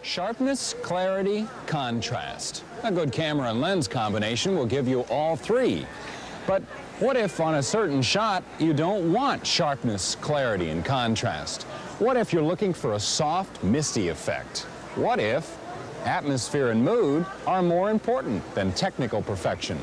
Sharpness, clarity, contrast. A good camera and lens combination will give you all three. But what if on a certain shot you don't want sharpness, clarity, and contrast? What if you're looking for a soft, misty effect? What if atmosphere and mood are more important than technical perfection?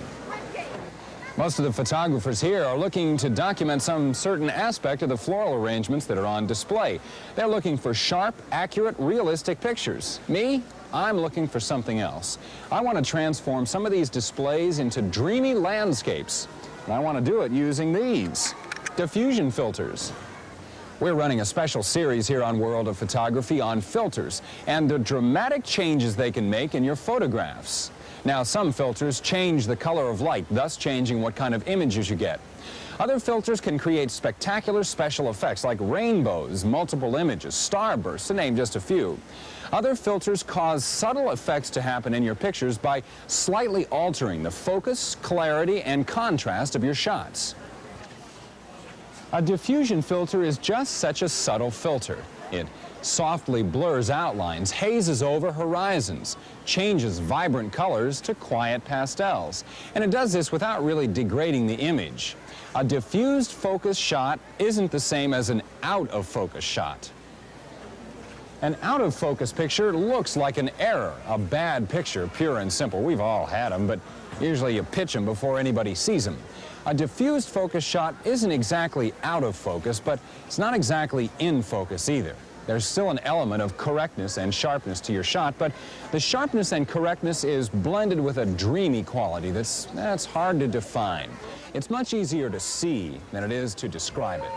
Most of the photographers here are looking to document some certain aspect of the floral arrangements that are on display. They're looking for sharp, accurate, realistic pictures. Me? I'm looking for something else. I want to transform some of these displays into dreamy landscapes. And I want to do it using these diffusion filters. We're running a special series here on World of Photography on filters and the dramatic changes they can make in your photographs. Now, some filters change the color of light, thus changing what kind of images you get. Other filters can create spectacular special effects like rainbows, multiple images, starbursts, to name just a few. Other filters cause subtle effects to happen in your pictures by slightly altering the focus, clarity, and contrast of your shots. A diffusion filter is just such a subtle filter. It softly blurs outlines, hazes over horizons, changes vibrant colors to quiet pastels. And it does this without really degrading the image. A diffused focus shot isn't the same as an out-of-focus shot. An out-of-focus picture looks like an error, a bad picture, pure and simple. We've all had them, but usually you pitch them before anybody sees them. A diffused focus shot isn't exactly out of focus, but it's not exactly in focus either. There's still an element of correctness and sharpness to your shot, but the sharpness and correctness is blended with a dreamy quality that's hard to define. It's much easier to see than it is to describe it.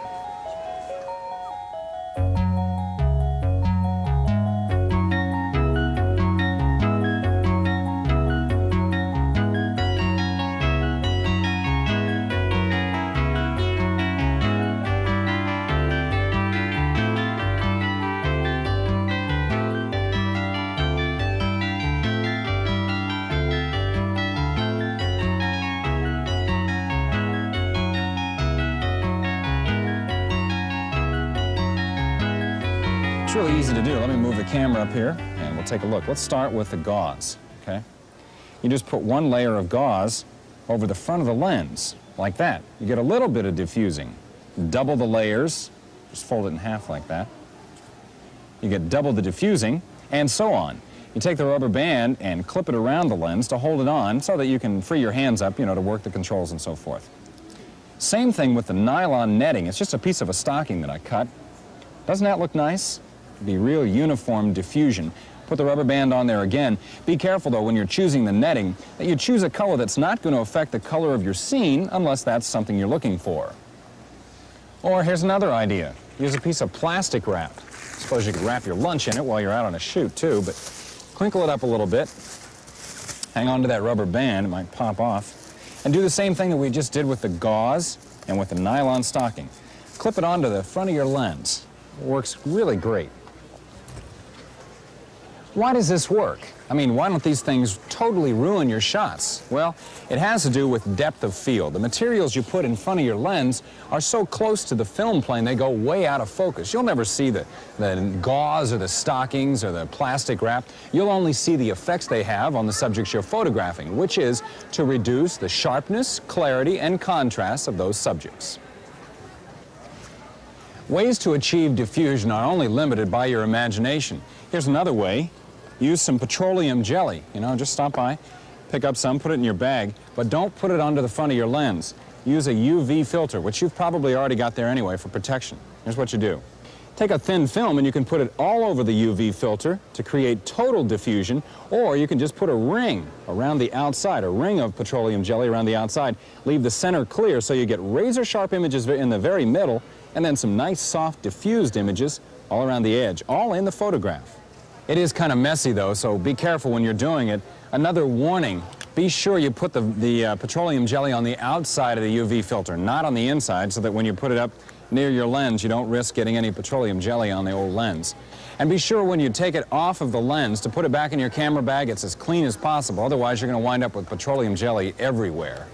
It's really easy to do. Let me move the camera up here and we'll take a look. Let's start with the gauze, okay? You just put one layer of gauze over the front of the lens, like that. You get a little bit of diffusing. Double the layers, just fold it in half like that. You get double the diffusing, and so on. You take the rubber band and clip it around the lens to hold it on so that you can free your hands up, you know, to work the controls and so forth. Same thing with the nylon netting. It's just a piece of a stocking that I cut. Doesn't that look nice? Be real uniform diffusion. Put the rubber band on there again. Be careful, though, when you're choosing the netting, that you choose a color that's not going to affect the color of your scene unless that's something you're looking for. Or here's another idea. Use a piece of plastic wrap. Suppose you could wrap your lunch in it while you're out on a shoot, too, but crinkle it up a little bit. Hang on to that rubber band. It might pop off. And do the same thing that we just did with the gauze and with the nylon stocking. Clip it onto the front of your lens. It works really great. Why does this work? I mean, why don't these things totally ruin your shots? Well, it has to do with depth of field. The materials you put in front of your lens are so close to the film plane, they go way out of focus. You'll never see the gauze or the stockings or the plastic wrap. You'll only see the effects they have on the subjects you're photographing, which is to reduce the sharpness, clarity, and contrast of those subjects. Ways to achieve diffusion are only limited by your imagination. Here's another way. Use some petroleum jelly. You know, just stop by, pick up some, put it in your bag, but don't put it onto the front of your lens. Use a UV filter, which you've probably already got there anyway for protection. Here's what you do. Take a thin film and you can put it all over the UV filter to create total diffusion, or you can just put a ring around the outside, a ring of petroleum jelly around the outside. Leave the center clear so you get razor-sharp images in the very middle, and then some nice, soft, diffused images all around the edge, all in the photograph. It is kind of messy, though, so be careful when you're doing it. Another warning, be sure you put the petroleum jelly on the outside of the UV filter, not on the inside, so that when you put it up near your lens, you don't risk getting any petroleum jelly on the old lens. And be sure when you take it off of the lens to put it back in your camera bag, it's as clean as possible. Otherwise, you're going to wind up with petroleum jelly everywhere.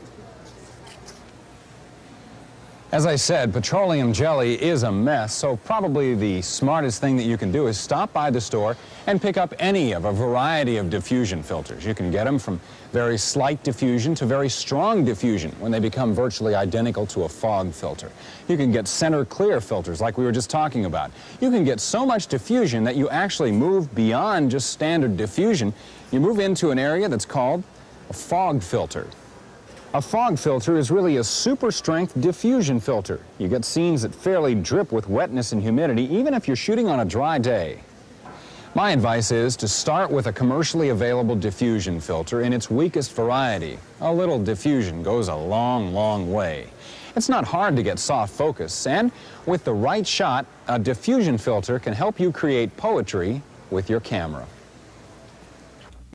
As I said, petroleum jelly is a mess, so probably the smartest thing that you can do is stop by the store and pick up any of a variety of diffusion filters. You can get them from very slight diffusion to very strong diffusion when they become virtually identical to a fog filter. You can get center clear filters like we were just talking about. You can get so much diffusion that you actually move beyond just standard diffusion. You move into an area that's called a fog filter. A fog filter is really a super-strength diffusion filter. You get scenes that fairly drip with wetness and humidity, even if you're shooting on a dry day. My advice is to start with a commercially available diffusion filter in its weakest variety. A little diffusion goes a long, long way. It's not hard to get soft focus, and with the right shot, a diffusion filter can help you create poetry with your camera.